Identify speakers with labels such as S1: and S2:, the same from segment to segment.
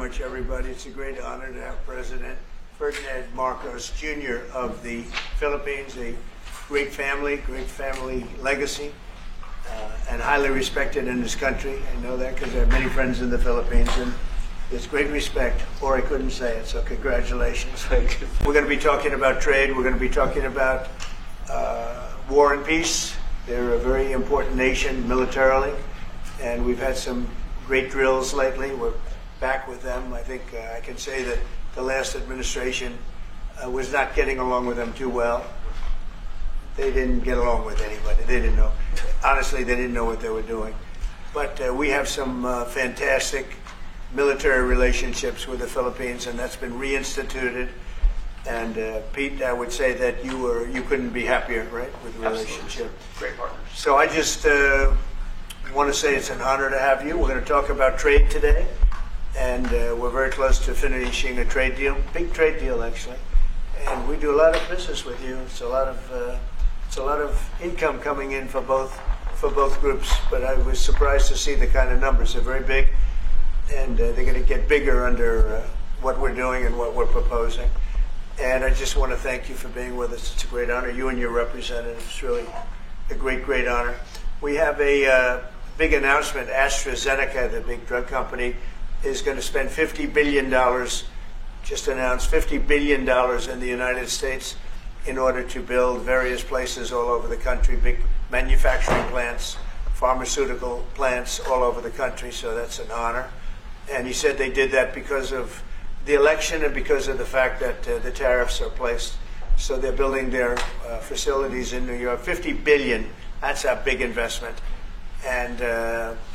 S1: much, everybody. It's a great honor to have President Ferdinand Marcos Jr. of the Philippines, a great family legacy, and highly respected in this country. I know that because I have many friends in the Philippines, and it's great respect, or I couldn't say it, so congratulations.
S2: Thank you.
S1: We're going to be talking about trade. We're going to be talking about war and peace. They're a very important nation militarily, and we've had some great drills lately. We're back with them. I think I can say that the last administration was not getting along with them too well. They didn't get along with anybody. They didn't know. Honestly, they didn't know what they were doing. But we have some fantastic military relationships with the Philippines, and that's been reinstituted. And Pete, I would say that you couldn't be happier, right, with the relationship.
S2: Great partners.
S1: So I just want to say it's an honor to have you. We're going to talk about trade today, and we're very close to finishing a trade deal, big trade deal actually. And we do a lot of business with you. It's a lot of income coming in for both groups. But I was surprised to see the kind of numbers. They're very big, and they're going to get bigger under what we're doing and what we're proposing. And I just want to thank you for being with us. It's a great honor. You and your representative. It's really a great honor. We have a big announcement. AstraZeneca, the big drug company, is going to spend $50 billion, just announced $50 billion in the United States in order to build various places all over the country, big manufacturing plants, pharmaceutical plants all over the country. So that's an honor. And he said they did that because of the election and because of the fact that the tariffs are placed. So they're building their facilities in New York. $50 billion, that's a big investment. And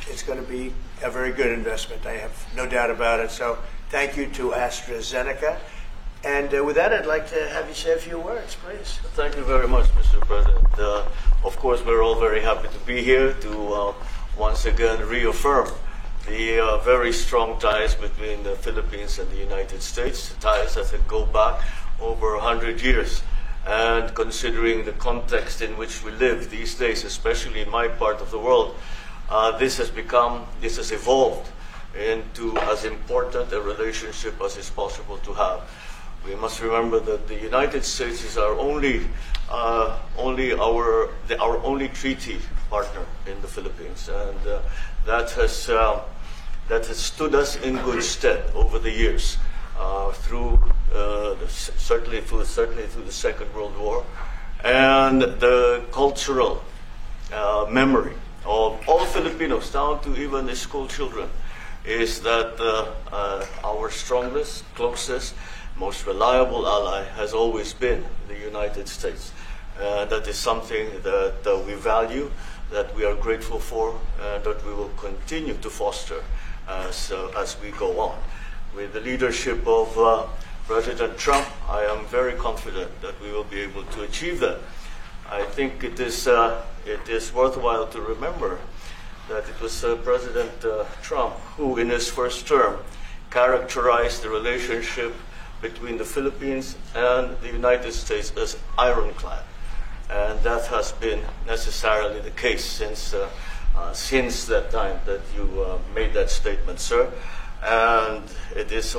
S1: it's going to be a very good investment. I have no doubt about it. So thank you to AstraZeneca. And with that, I'd like to have you say a few words, please.
S2: Thank you very much, Mr. President. Of course, we're all very happy to be here to once again reaffirm the very strong ties between the Philippines and the United States, ties that go back over 100 years. And considering the context in which we live these days, especially in my part of the world, this has evolved into as important a relationship as is possible to have. We must remember that the United States is our only treaty partner in the Philippines, and that has stood us in good stead over the years, certainly through the Second World War, and the cultural memory of all Filipinos, down to even the school children, is that our strongest, closest, most reliable ally has always been the United States. That is something that we value, that we are grateful for, and that we will continue to foster as we go on. With the leadership of President Trump, I am very confident that we will be able to achieve that. I think it is worthwhile to remember that it was President Trump who, in his first term, characterized the relationship between the Philippines and the United States as ironclad. And that has been necessarily the case since that time that you made that statement, sir. And it is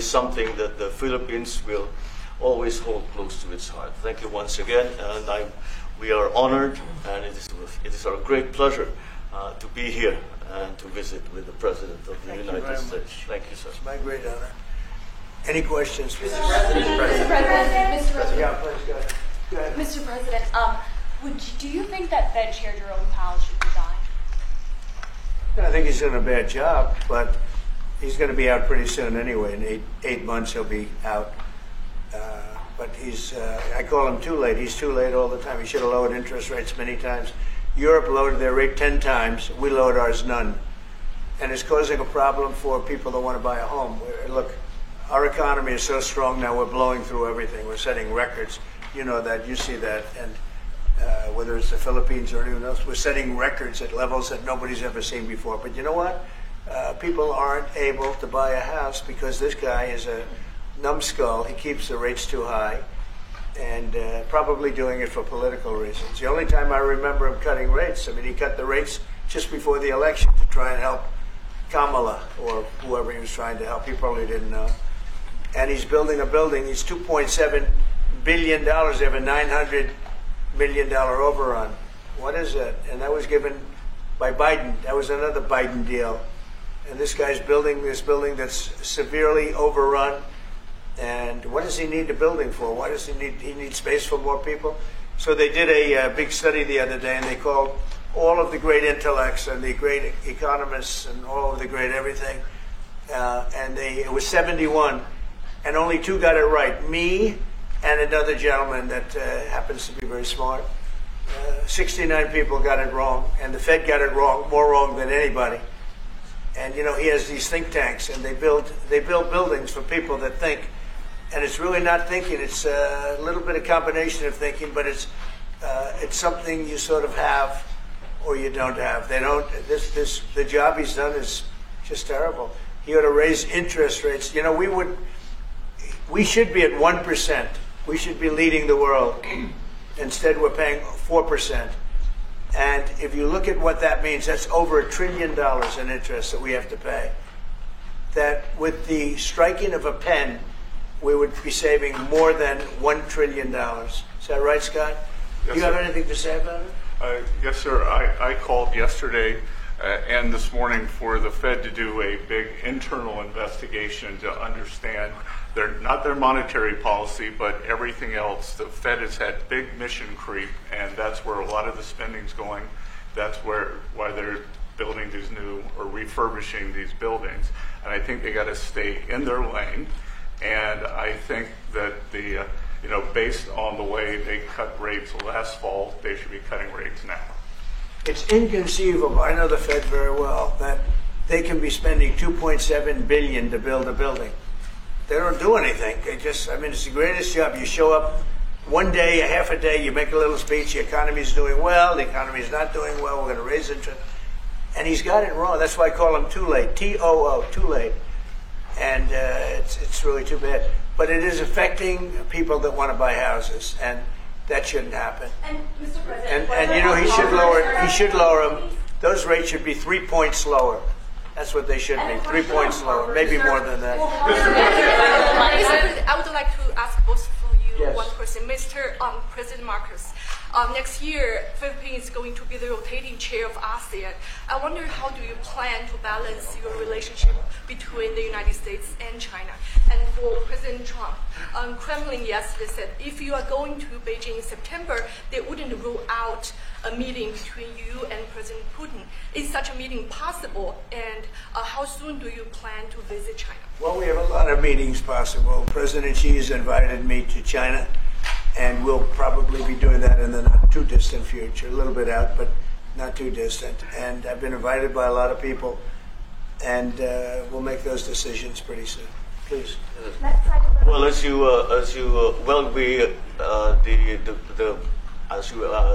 S2: something that the Philippines will always hold close to its heart. Thank you once again, and we are honored, and it is our great pleasure to be here and to visit with the President of the United States. Thank you, sir.
S1: It's my great honor. Any questions?
S3: Mr. President.
S1: Yeah, please go ahead.
S3: Mr. President, do you think that Fed Chair Jerome Powell should resign?
S1: I think he's doing a bad job, but he's going to be out pretty soon anyway. In eight months, he'll be out. But I call him too late. He's too late all the time. He should have lowered interest rates many times. Europe lowered their rate 10 times. We lowered ours none. And it's causing a problem for people that want to buy a home. Look, our economy is so strong now, we're blowing through everything. We're setting records. You know that, you see that. And whether it's the Philippines or anyone else, we're setting records at levels that nobody's ever seen before. But you know what? People aren't able to buy a house because this guy is a numbskull. He keeps the rates too high, and probably doing it for political reasons. The only time I remember him cutting rates, he cut the rates just before the election to try and help Kamala or whoever he was trying to help. He probably didn't know. And he's building a building. He's $2.7 billion. They have a $900 million overrun. What is that? And that was given by Biden. That was another Biden deal. And this guy's building this building that's severely overrun. And what does he need the building for? Why does he need space for more people? So they did a big study the other day, and they called all of the great intellects and the great economists and all of the great everything. And it was 71, and only 2 got it right. Me and another gentleman that happens to be very smart. 69 people got it wrong, and the Fed got it wrong, more wrong than anybody. And you know, he has these think tanks, and they build buildings for people that think. And it's really not thinking; it's a little bit of combination of thinking, but it's something you sort of have or you don't have. They don't. The job he's done is just terrible. He ought to raise interest rates. You know, we should be at 1%. We should be leading the world. Instead, we're paying 4%. And if you look at what that means, that's over $1 trillion in interest that we have to pay. That with the striking of a pen, we would be saving more than $1 trillion. Is that right, Scott?
S4: Yes,
S1: Do you have
S4: sir.
S1: anything to say about it?
S4: Yes, sir. I called yesterday and this morning for the Fed to do a big internal investigation to understand not their monetary policy, but everything else. The Fed has had big mission creep, and that's where a lot of the spending's going. That's why they're building these new or refurbishing these buildings. And I think they got to stay in their lane. And I think that based on the way they cut rates last fall, they should be cutting rates now.
S1: It's inconceivable. I know the Fed very well, that they can be spending $2.7 billion to build a building. They don't do anything. It's the greatest job. You show up one day, a half a day, you make a little speech, the economy's doing well, the economy's not doing well, we're going to raise interest. And he's got it wrong. That's why I call him too late, T-O-O, too late. And it's really too bad. But it is affecting people that want to buy houses, and that shouldn't happen.
S3: And Mr. President,
S1: And you know, he should lower them. Those rates should be 3 points lower. That's what they should be, 3 points lower, maybe more than that.
S5: Mr. President, I would like to ask both of you
S1: Yes.
S5: one question. Mr. President Marcos, next year, Philippines is going to be the rotating chair of ASEAN. I wonder, how do you plan to balance your relationship between the United States and China? And for President Trump, Kremlin yesterday said if you are going to Beijing in September, they wouldn't rule out a meeting between you and President Putin. Is such a meeting possible? And how soon do you plan to visit China?
S1: Well, we have a lot of meetings possible. President Xi has invited me to China, and we'll probably be doing that in the not too distant future. A little bit out, but not too distant. And I've been invited by a lot of people, and we'll make those decisions pretty soon. Please.
S2: Well, as you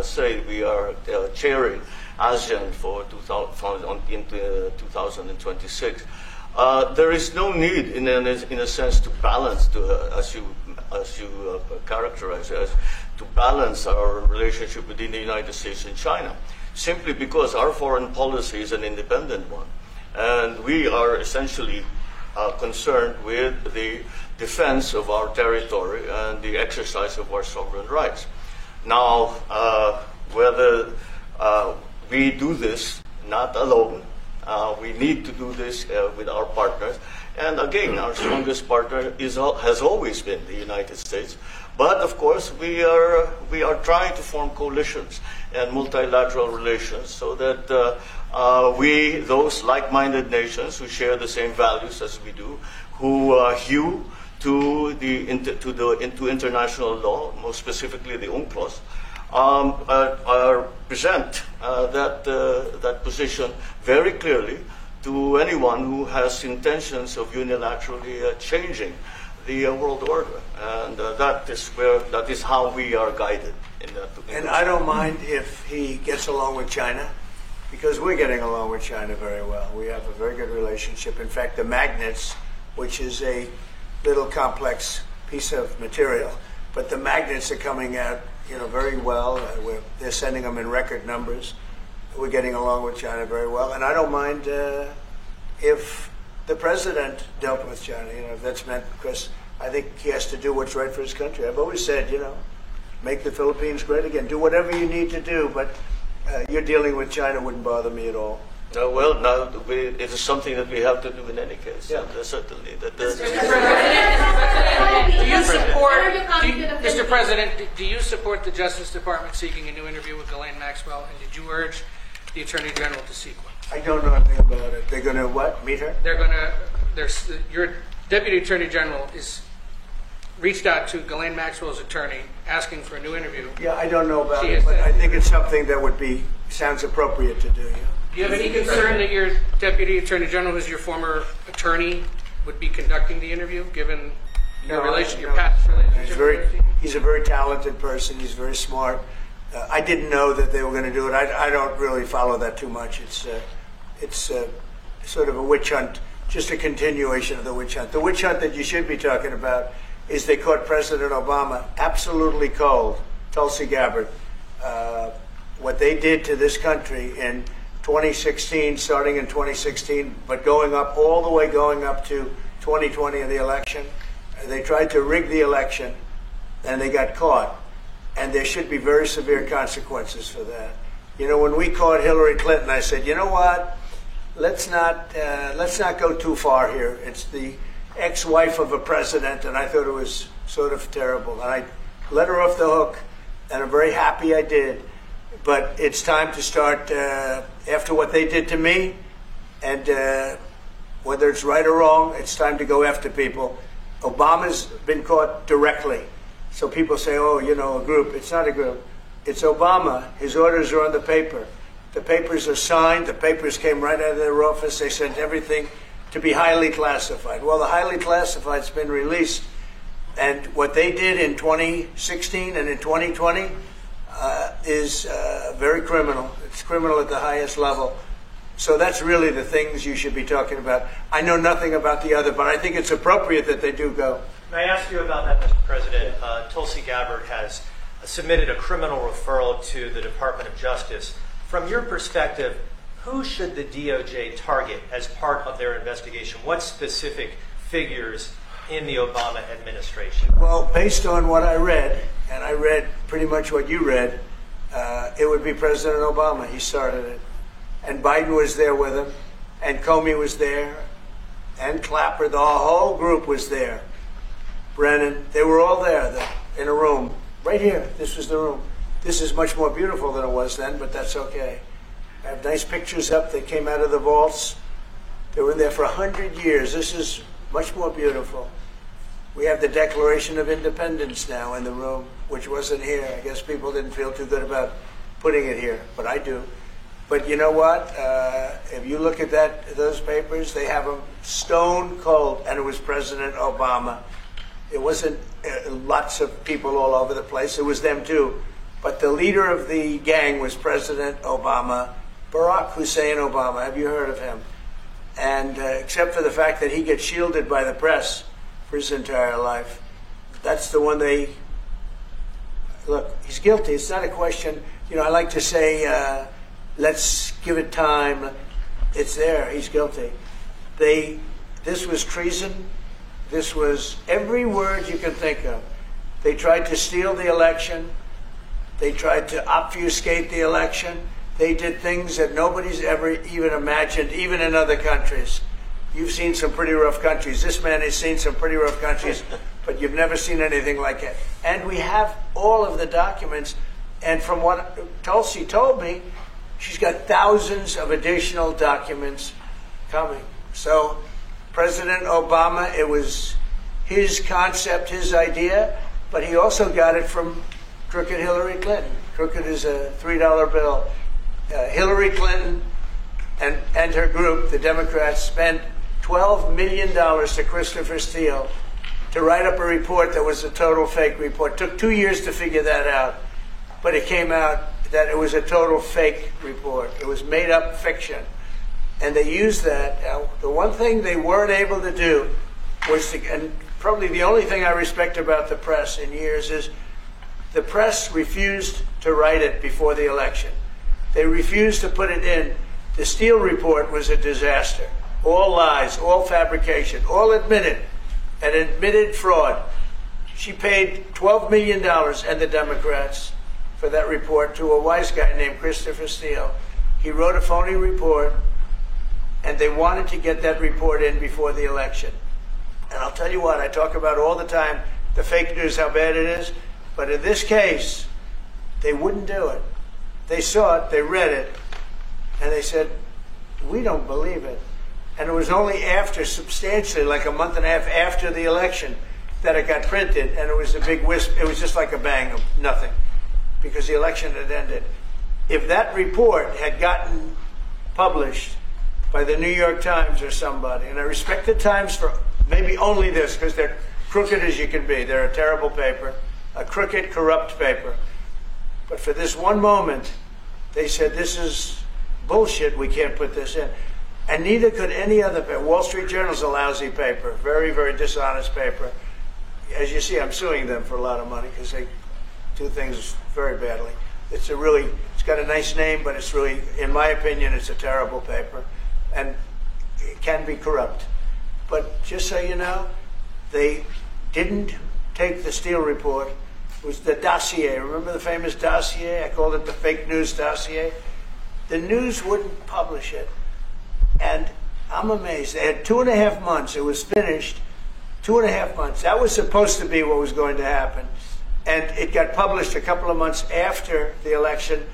S2: say, we are chairing ASEAN for 2026. There is no need, in a sense, to balance, as you characterize it, to balance our relationship within the United States and China, simply because our foreign policy is an independent one, and we are essentially concerned with the defense of our territory and the exercise of our sovereign rights. Now, whether we do this not alone, we need to do this with our partners. And again, our strongest partner has always been the United States. But of course, we are trying to form coalitions and multilateral relations so that those like-minded nations who share the same values as we do, who hew to international law, most specifically the UNCLOS, present that position very clearly to anyone who has intentions of unilaterally changing the world order, and that is how we are guided in that.
S1: And I don't mind if he gets along with China, because we're getting along with China very well. We have a very good relationship. In fact, the magnets, which is a little complex piece of material, but the magnets are coming out, very well. They're sending them in record numbers. We're getting along with China very well, and I don't mind if the president dealt with China, if that's meant, because I think he has to do what's right for his country. I've always said, make the Philippines great again. Do whatever you need to do, but you're dealing with China wouldn't bother me at all.
S2: Well, now it is something that we have to do in any case.
S1: Yeah.
S2: And, certainly.
S6: Mr. President, do you support the Justice Department seeking a new interview with Ghislaine Maxwell, and did you urge the Attorney General to seek one?
S1: I don't know anything about it. They're going to what? Meet her?
S6: Your Deputy Attorney General is reached out to Ghislaine Maxwell's attorney asking for a new interview.
S1: Yeah, I don't know about
S6: She
S1: it,
S6: has
S1: but
S6: said-
S1: I think it's something that sounds appropriate to do. Yeah.
S6: Do you have any concern that your Deputy Attorney General, who's your former attorney, would be conducting the interview, given your past relationship?
S1: He's a very talented person. He's very smart. I didn't know that they were going to do it. I don't really follow that too much. It's sort of a witch hunt, just a continuation of the witch hunt. The witch hunt that you should be talking about is they caught President Obama absolutely cold, Tulsi Gabbard. What they did to this country in 2016, starting in 2016, but going up to 2020 in the election. They tried to rig the election, and they got caught. And there should be very severe consequences for that. When we caught Hillary Clinton, I said, you know what? Let's not go too far here. It's the ex-wife of a president, and I thought it was sort of terrible. And I let her off the hook, and I'm very happy I did. But it's time to start, after what they did to me, and whether it's right or wrong, it's time to go after people. Obama's been caught directly. So people say, a group. It's not a group. It's Obama. His orders are on the paper. The papers are signed. The papers came right out of their office. They sent everything to be highly classified. Well, the highly classified's been released. And what they did in 2016 and in 2020 is very criminal. It's criminal at the highest level. So that's really the things you should be talking about. I know nothing about the other, but I think it's appropriate that they do go.
S7: May I ask you about that, Mr. President? Tulsi Gabbard has submitted a criminal referral to the Department of Justice. From your perspective, who should the DOJ target as part of their investigation? What specific figures in the Obama administration?
S1: Well, based on what I read, and I read pretty much what you read, it would be President Obama. He started it. And Biden was there with him, and Comey was there, and Clapper. The whole group was there. Brennan, they were all there in a room. Right here, this was the room. This is much more beautiful than it was then, but that's okay. I have nice pictures up that came out of the vaults. They were there for 100 years. This is much more beautiful. We have the Declaration of Independence now in the room, which wasn't here. I guess people didn't feel too good about putting it here, but I do. But you know what? If you look at those papers, they have them stone cold, and it was President Obama. It wasn't lots of people all over the place. It was them too. But the leader of the gang was President Obama, Barack Hussein Obama. Have you heard of him? And except for the fact that he gets shielded by the press for his entire life, that's the one look, he's guilty. It's not a question. I like to say, let's give it time. It's there. He's guilty. This was treason. This was every word you can think of. They tried to steal the election. They tried to obfuscate the election. They did things that nobody's ever even imagined, even in other countries. You've seen some pretty rough countries. This man has seen some pretty rough countries, but you've never seen anything like it. And we have all of the documents. And from what Tulsi told me, she's got thousands of additional documents coming. So President Obama, it was his concept, his idea, but he also got it from crooked Hillary Clinton. Crooked is a $3 bill. Hillary Clinton and her group, the Democrats, spent $12 million to Christopher Steele to write up a report that was a total fake report. Took 2 years to figure that out, but it came out that it was a total fake report. It was made up fiction. And they used that. Now, the one thing they weren't able to do was and probably the only thing I respect about the press in years is the press refused to write it before the election. They refused to put it in. The Steele report was a disaster. all lies, all fabrication, all admitted, an admitted fraud. She paid $12 million and the Democrats for that report to a wise guy named Christopher Steele. He wrote a phony report, and they wanted to get that report in before the election. And I'll tell you what, I talk about all the time the fake news, how bad it is, but in this case, they wouldn't do it. They saw it, they read it, and they said, we don't believe it. And it was only after, substantially, like a month and a half after the election, that it got printed, and it was a big wisp. It was just like a bang of nothing, because the election had ended. If that report had gotten published by the New York Times or somebody, and I respect the Times for maybe only this, because they're crooked as you can be. They're a terrible paper, a crooked, corrupt paper. But for this one moment, they said, this is bullshit, we can't put this in. And neither could any other paper. Wall Street Journal's a lousy paper, very, very dishonest paper. As you see, I'm suing them for a lot of money because they do things very badly. It's got a nice name, but it's really, in my opinion, it's a terrible paper. And it can be corrupt. But just so you know, they didn't take the Steele report. It was the dossier. Remember the famous dossier? I called it the fake news dossier. The news wouldn't publish it. And I'm amazed. They had 2.5 months. It was finished. 2.5 months. That was supposed to be what was going to happen. And it got published a couple of months after the election.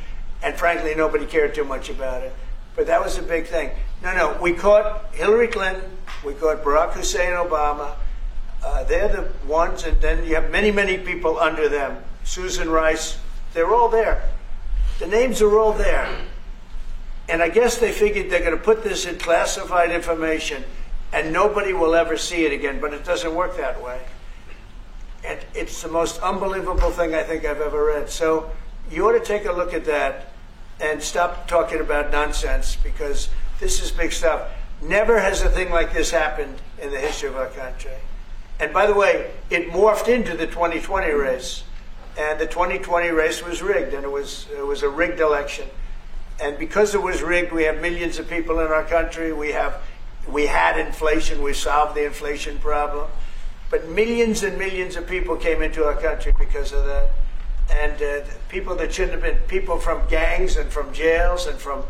S1: And frankly, nobody cared too much about it. But that was a big thing. No, we caught Hillary Clinton. We caught Barack Hussein Obama. They're the ones. And then you have many, many people under them. Susan Rice. They're all there. The names are all there. And I guess they figured they're going to put this in classified information and nobody will ever see it again, but it doesn't work that way. And it's the most unbelievable thing I think I've ever read. So you ought to take a look at that and stop talking about nonsense, because this is big stuff. Never has a thing like this happened in the history of our country. And by the way, it morphed into the 2020 race. And the 2020 race was rigged, and it was a rigged election. And because it was rigged, we have millions of people in our country. We had inflation. We solved the inflation problem. But millions and millions of people came into our country because of that. And people that shouldn't have been, people from gangs and from jails and from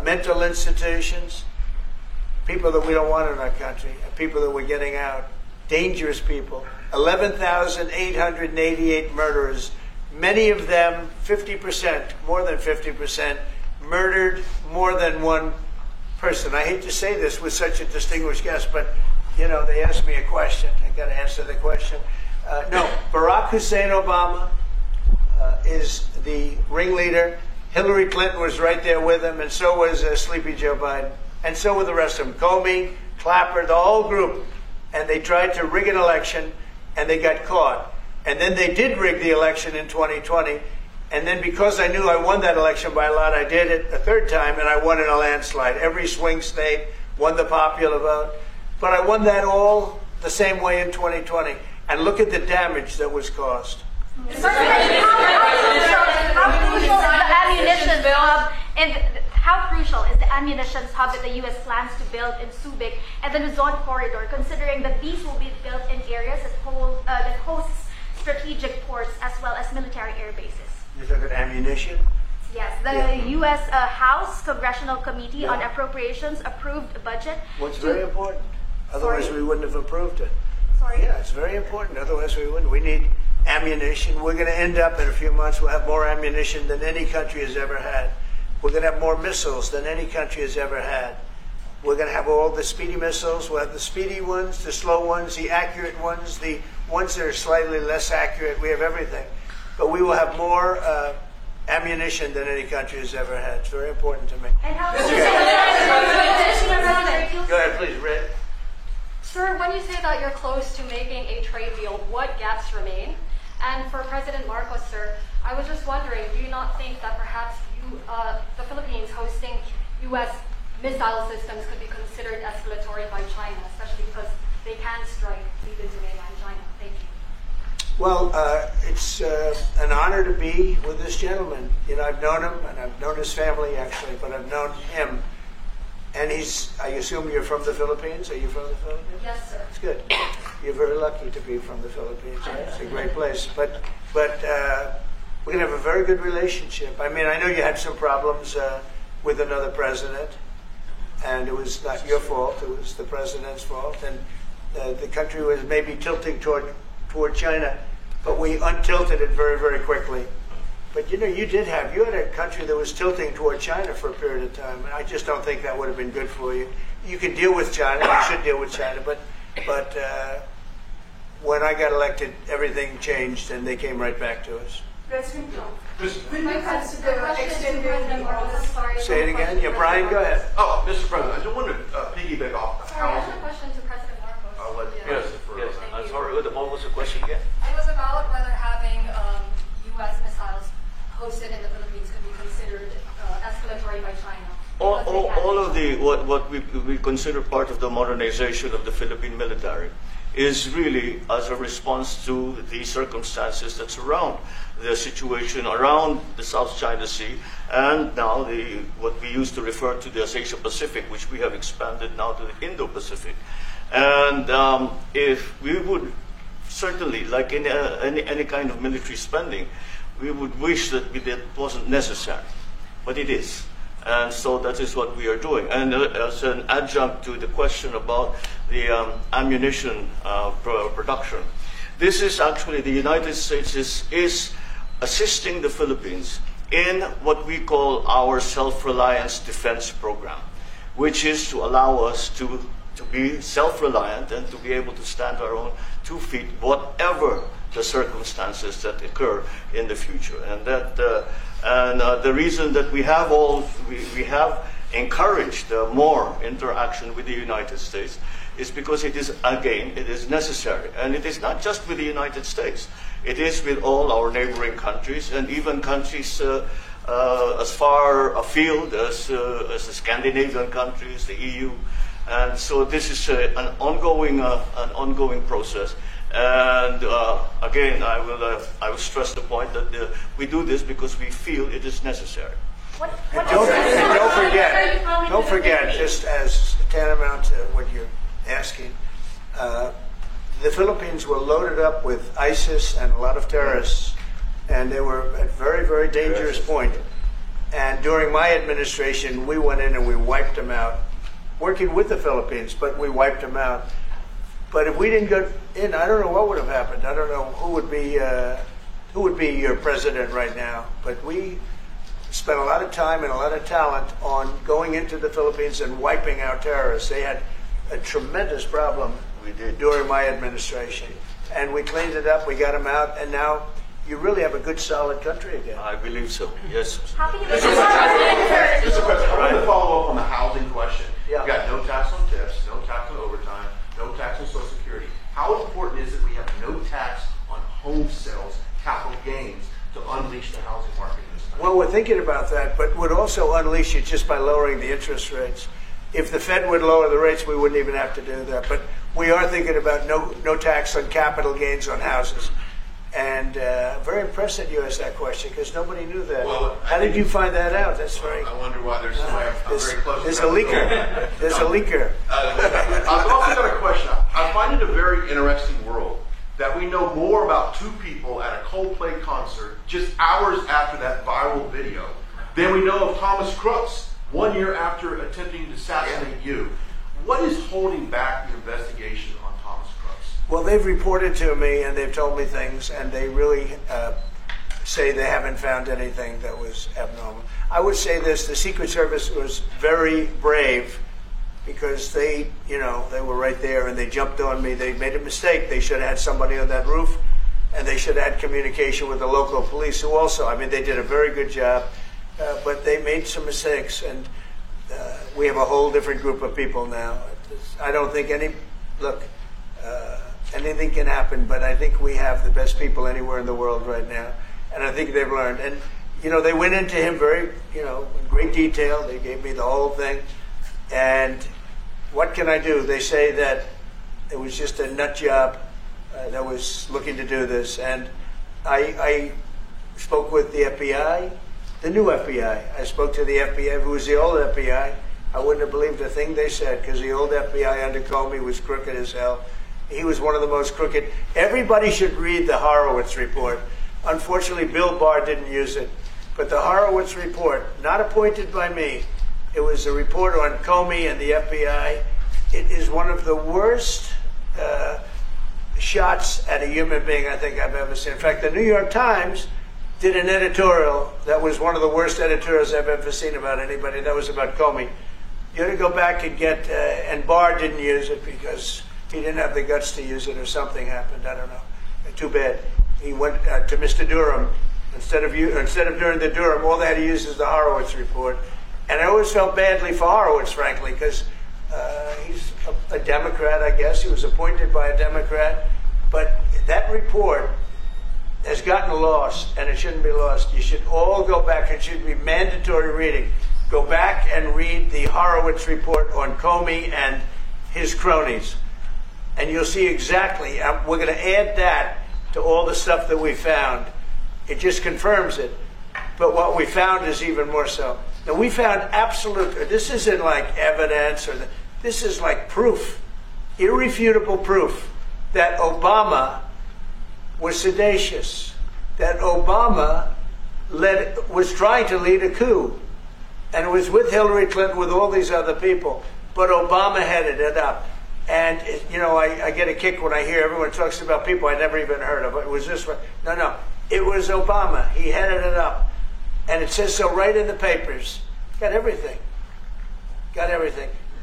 S1: mental institutions, people that we don't want in our country, people that we're getting out, dangerous people. 11,888 murderers, many of them 50%, more than 50%, murdered more than one person. I hate to say this with such a distinguished guest, but you know, they asked me a question. I got to answer the question. No, Barack Hussein Obama is the ringleader. Hillary Clinton was right there with him, and so was Sleepy Joe Biden, and so were the rest of them. Comey, Clapper, the whole group. And they tried to rig an election, and they got caught. And then they did rig the election in 2020. And then because I knew I won that election by a lot, I did it a third time, and I won in a landslide. Every swing state won the popular vote. But I won that all the same way in 2020. And look at the damage that was caused.
S8: How crucial is the ammunition hub that the U.S. plans to build in Subic and the Luzon corridor, considering that these will be built in areas that hosts strategic ports as well as military air bases?
S1: You're talking ammunition?
S8: Yes, the U.S. House Congressional Committee on Appropriations approved a budget.
S1: What's very important. Otherwise, we wouldn't have approved it.
S8: Sorry?
S1: Yeah, it's very important. Otherwise, we wouldn't. We need ammunition. We're going to end up in a few months, we'll have more ammunition than any country has ever had. We're going to have more missiles than any country has ever had. We're going to have all the speedy missiles. We'll have the speedy ones, the slow ones, the accurate ones, the ones that are slightly less accurate. We have everything. But we will have more ammunition than any country has ever had. It's very important to me.
S8: And how
S1: Go ahead, please, Red.
S9: Sir, when you say that you're close to making a trade deal, what gaps remain? And for President Marcos, sir, I was just wondering, do you not think that perhaps the Philippines hosting U.S. missile systems could be considered escalatory by China, especially because they can strike deep into mainland China? Thank you.
S1: Well, it's an honor to be with this gentleman. You know, I've known him, and I've known his family, actually, but I've known him And I assume you're from the Philippines? Are you from the Philippines?
S9: Yes, sir.
S1: That's good. You're very lucky to be from the Philippines. It's a great place. But we're going to have a very good relationship. I mean, I know you had some problems with another president, and it was not your fault. It was the president's fault. And the country was maybe tilting toward China, but we untilted it very, very quickly. But you had a country that was tilting toward China for a period of time, and I just don't think that would have been good for you. You can deal with China, you should deal with China, but when I got elected, everything changed, and they came right back to us.
S10: President Trump,
S9: Could you consider extending
S1: Say it again. Yeah, Brian, go ahead.
S10: Oh, Mr. President, I just wanted to piggyback off
S9: Sorry, I have
S10: housing.
S9: a question to President Marcos.
S10: I'll let
S9: Yeah.
S2: Yes, yes. I'm sorry, what was the question again?
S9: It was about whether having U.S. missiles hosted in the Philippines could be considered escalatory by China.
S2: All of what we consider part of the modernization of the Philippine military is really as a response to the circumstances that surround the situation around the South China Sea, and now what we used to refer to as Asia Pacific, which we have expanded now to the Indo-Pacific. And if we would certainly, like in any kind of military spending, we would wish that it wasn't necessary, but it is. And so that is what we are doing. And as an adjunct to the question about the ammunition production, this is actually, the United States is assisting the Philippines in what we call our self-reliance defense program, which is to allow us to be self-reliant and to be able to stand our own 2 feet, whatever the circumstances that occur in the future. And the reason that we have encouraged more interaction with the United States is because it is necessary. And it is not just with the United States. It is with all our neighboring countries, and even countries as far afield as the Scandinavian countries, the EU. And so this is an ongoing process. And again, I will stress the point that we do this because we feel it is necessary.
S1: Don't forget, just as tantamount to what you're asking, the Philippines were loaded up with ISIS and a lot of terrorists, and they were at a very, very dangerous point. And during my administration, we went in and we wiped them out, working with the Philippines, but we wiped them out. But if we didn't go in, I don't know what would have happened. I don't know who would be your president right now. But we spent a lot of time and a lot of talent on going into the Philippines and wiping out terrorists. They had a tremendous problem during my administration, and we cleaned it up. We got them out, and now you really have a good, solid country again.
S2: I believe so. Yes.
S10: Mr. President, I want to follow up on the housing question.
S1: Yeah.
S10: You've got no tax on tips, no tax on overtime, no tax on Social Security. How important is it we have no tax on home sales, capital gains, to unleash the housing market in this country?
S1: Well, we're thinking about that, but would also unleash it just by lowering the interest rates. If the Fed would lower the rates, we wouldn't even have to do that. But we are thinking about no tax on capital gains on houses. And very impressed that you asked that question, because nobody knew that.
S10: Well,
S1: how did you find that out? That's very...
S10: I wonder why there's somebody I'm very close
S1: There's
S10: to.
S1: a leaker. There's a leaker.
S10: I've also got a question. I find it a very interesting world that we know more about 2 people at a Coldplay concert just hours after that viral video than we know of Thomas Crooks 1 year after attempting to assassinate you. What is holding back the investigation on Thomas Crooks?
S1: Well, they've reported to me and they've told me things, and they really say they haven't found anything that was abnormal. I would say this: the Secret Service was very brave, because they were right there and they jumped on me. They made a mistake. They should have had somebody on that roof, and they should have had communication with the local police, who also, they did a very good job, but they made some mistakes, and we have a whole different group of people now. I don't think anything can happen, but I think we have the best people anywhere in the world right now, and I think they've learned. And they went into him very, in great detail. They gave me the whole thing, and what can I do? They say that it was just a nut job that was looking to do this, and I spoke with the FBI, the new FBI. I spoke to the FBI, who was the old FBI, I wouldn't have believed a thing they said, because the old FBI under Comey was crooked as hell. He was one of the most crooked. Everybody should read the Horowitz report. Unfortunately, Bill Barr didn't use it. But the Horowitz report, not appointed by me, it was a report on Comey and the FBI. It is one of the worst shots at a human being I think I've ever seen. In fact, the New York Times did an editorial that was one of the worst editorials I've ever seen about anybody. That was about Comey. You ought to go back and get, and Barr didn't use it because he didn't have the guts to use it, or something happened. I don't know. Too bad. He went to Mr. Durham. Instead of doing the Durham, all they had to use is the Horowitz report. And I always felt badly for Horowitz, frankly, because he's a Democrat, I guess. He was appointed by a Democrat. But that report has gotten lost, and it shouldn't be lost. You should all go back. It should be mandatory reading. Go back and read the Horowitz report on Comey and his cronies. And you'll see exactly. We're going to add that to all the stuff that we found. It just confirms it. But what we found is even more so. Now, we found absolute, this isn't like evidence, this is like proof, irrefutable proof that Obama was seditious, that Obama was trying to lead a coup, and was with Hillary Clinton, with all these other people, but Obama headed it up. And, I get a kick when I hear everyone talks about people I never even heard of. It was this one. No. It was Obama. He headed it up. And it says so right in the papers. Got everything.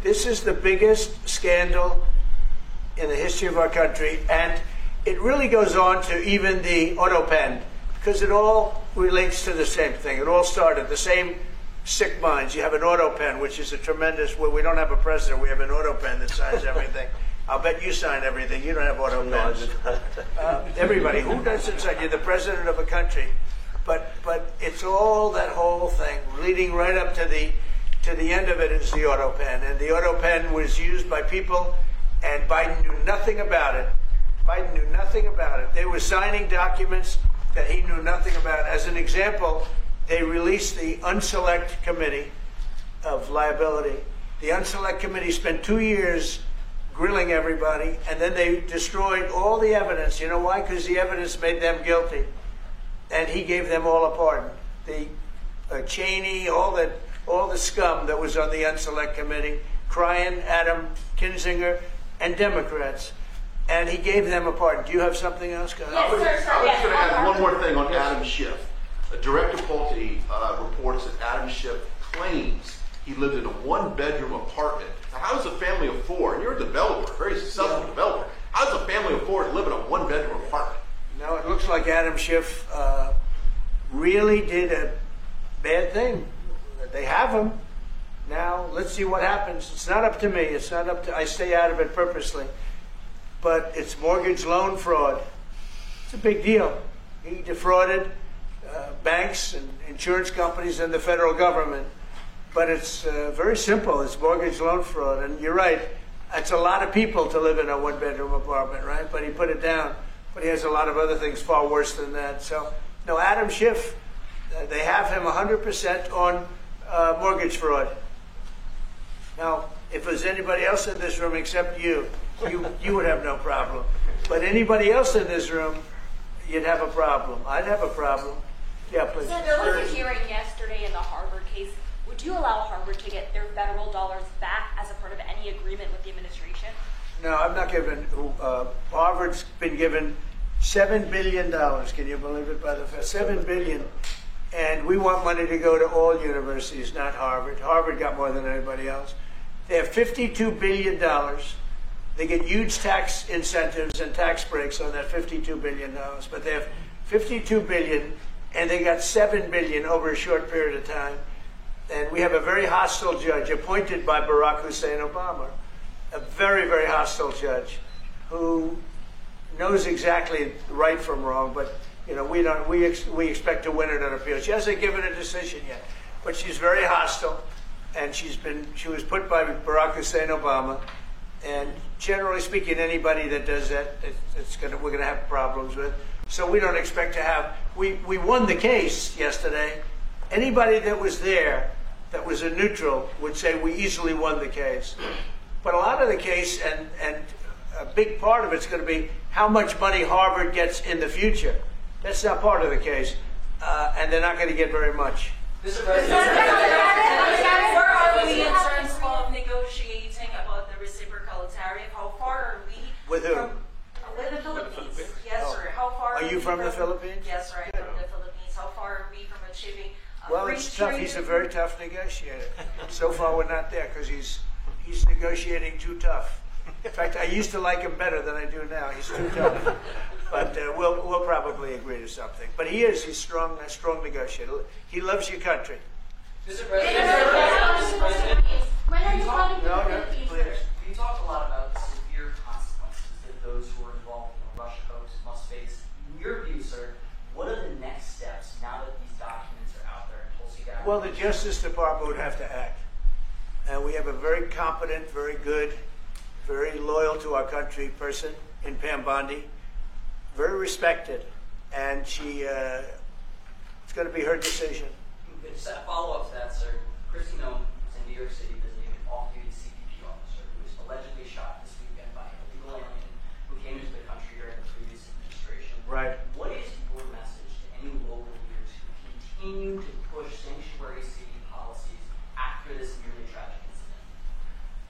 S1: This is the biggest scandal in the history of our country. And it really goes on to even the auto pen, because it all relates to the same thing. It all started, the same sick minds. You have an auto pen, which is a tremendous, well, we don't have a president. We have an auto pen that signs everything. I'll bet you sign everything. You don't have auto pens. Everybody, who doesn't sign? You're the president of a country. But it's all that whole thing, leading right up to the end of it is the auto pen. And the auto pen was used by people, and Biden knew nothing about it. They were signing documents that he knew nothing about. As an example, they released the Unselect Committee of Liability. The Unselect Committee spent 2 years grilling everybody, and then they destroyed all the evidence. You know why? Because the evidence made them guilty. And he gave them all a pardon. The Cheney, all the scum that was on the Unselect Committee, Cryan, Adam Kinzinger, and Democrats. And he gave them a pardon. Do you have something else, guys?
S10: I was going to add one more thing on Adam Schiff. Director Pulte reports that Adam Schiff claims he lived in a one-bedroom apartment. Now, how does a family of four, and you're a developer, very successful developer, how does a family of four live in a one-bedroom apartment?
S1: No, it looks like Adam Schiff really did a bad thing. They have him. Now, let's see what happens. It's not up to me. I stay out of it purposely. But it's mortgage loan fraud. It's a big deal. He defrauded banks and insurance companies and the federal government. But it's very simple. It's mortgage loan fraud. And you're right. It's a lot of people to live in a one-bedroom apartment, right? But he put it down. But he has a lot of other things far worse than that. So, no, Adam Schiff, they have him 100% on mortgage fraud. Now, if there's anybody else in this room except you would have no problem. But anybody else in this room, you'd have a problem. I'd have a problem. Yeah, please.
S3: So there was a hearing yesterday in the Harvard case. Would you allow Harvard to get their federal dollars back as a part of any agreement with the administration?
S1: No, I'm not giving. Harvard's been given $7 billion. Can you believe it? By the Fed, $7 billion, and we want money to go to all universities, not Harvard. Harvard got more than anybody else. They have $52 billion. They get huge tax incentives and tax breaks on that $52 billion. But they have $52 billion, and they got $7 billion over a short period of time. And we have a very hostile judge appointed by Barack Hussein Obama, a very, very hostile judge who knows exactly right from wrong. But we expect to win it on appeal. She hasn't given a decision yet, but she's very hostile, and she was put by Barack Hussein Obama. And generally speaking, anybody that does that, we're going to have problems with. So we don't expect to have. We won the case yesterday. Anybody that was there that was a neutral would say we easily won the case. But a lot of the case, and a big part of it's going to be how much money Harvard gets in the future. That's not part of the case, and they're not going to get very much.
S11: Mr. President, where are we in terms of negotiating about the reciprocal tariff? How far are we?
S1: With who?
S11: With the Philippines. Yes, sir. How far
S1: Are you from the Philippines?
S11: Yes, sir. I'm from the Philippines. How far are we from achieving
S1: Well,
S11: free
S1: it's tough.
S11: trade?
S1: He's a very tough negotiator. So far, we're not there because he's negotiating too tough. In fact, I used to like him better than I do now. He's too tough. But we'll probably agree to something. But he's a strong negotiator. He loves your country.
S12: Mr. President,
S8: When are you coming to the
S1: No,
S8: Philippines,
S1: please.
S8: sir?
S12: you talked a lot about the severe consequences that those who are involved in the Russia hoax must face. In your view, sir, what are the next steps now that these documents are out there? Tulsi Gabbard?
S1: Well, the Justice Department would have to act. And we have a very competent, very good, very loyal to our country person in Pam Bondi, very respected. And it's going to be her decision.
S12: Just a follow-up to that, sir. Kristi Noem is in New York City visiting an off-duty CBP officer who was allegedly shot this weekend by an illegal alien who came into the country during the previous administration.
S1: Right.
S12: What is your message to any local leaders who continue to push sanctuary city policies after this nearly tragic incident?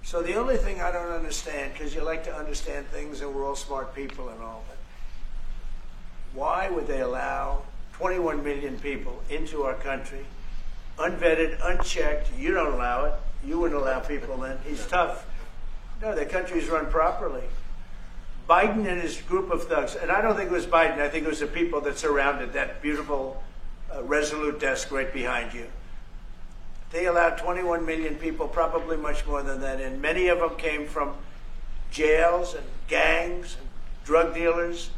S1: So the only thing I don't understand, because you like to understand things and we're all smart people and all, but why would they allow 21 million people into our country, unvetted, unchecked? You don't allow it. You wouldn't allow people in. He's tough. No, the country's run properly. Biden and his group of thugs, and I don't think it was Biden, I think it was the people that surrounded that beautiful Resolute desk right behind you. They allowed 21 million people, probably much more than that, and many of them came from jails and gangs and drug dealers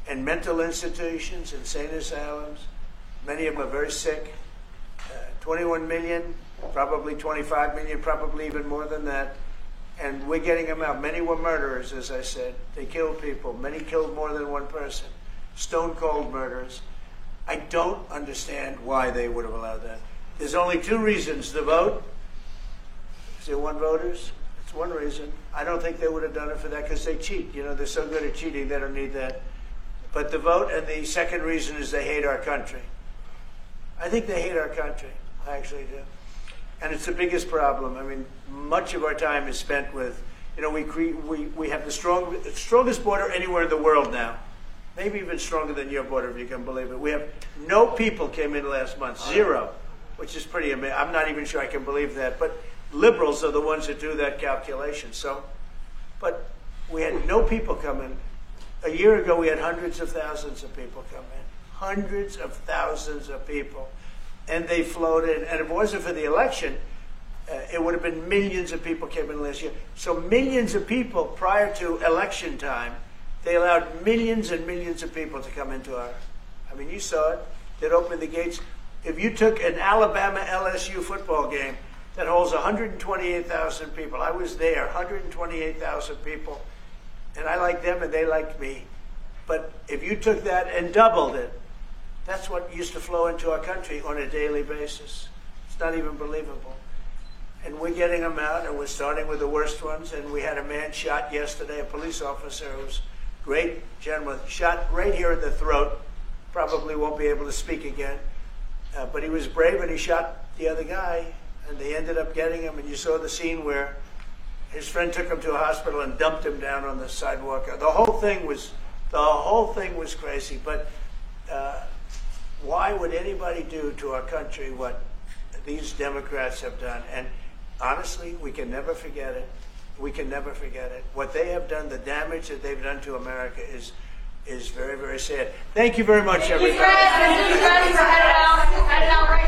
S1: and mental institutions, insane asylums. Many of them are very sick. 21 million, probably 25 million, probably even more than that. And we're getting them out. Many were murderers, as I said. They killed people. Many killed more than one person. Stone cold murders. I don't understand why they would have allowed that. There's only two reasons. The vote. Is there one voters? It's one reason. I don't think they would have done it for that because they cheat. You know, they're so good at cheating, they don't need that. But the vote, and the second reason is they hate our country. I think they hate our country. I actually do. And it's the biggest problem. I mean, much of our time is spent with, you know, we have the strongest border anywhere in the world now. Maybe even stronger than your border, if you can believe it. We have no people came in last month, zero, which is pretty amazing. I'm not even sure I can believe that. But liberals are the ones that do that calculation. So, but we had no people come in. A year ago, we had hundreds of thousands of people come in. Hundreds of thousands of people. And they flowed in. And if it wasn't for the election, it would have been millions of people came in last year. So millions of people prior to election time, they allowed millions and millions of people to come into our, I mean, you saw it. They'd open the gates. If you took an Alabama-LSU football game that holds 128,000 people, I was there, 128,000 people. And I like them and they liked me. But if you took that and doubled it, that's what used to flow into our country on a daily basis. It's not even believable. And we're getting them out, and we're starting with the worst ones. And we had a man shot yesterday, a police officer who was a great gentleman, shot right here in the throat. Probably won't be able to speak again. But he was brave, and he shot the other guy, and they ended up getting him. And you saw the scene where his friend took him to a hospital and dumped him down on the sidewalk. The whole thing was crazy. But why would anybody do to our country what these Democrats have done? And honestly, we can never forget it. We can never forget it. What they have done, the damage that they've done to America is very, very sad. Thank you very much, everybody.
S8: Thank you, Fred. Thank you, Fred. Headed out right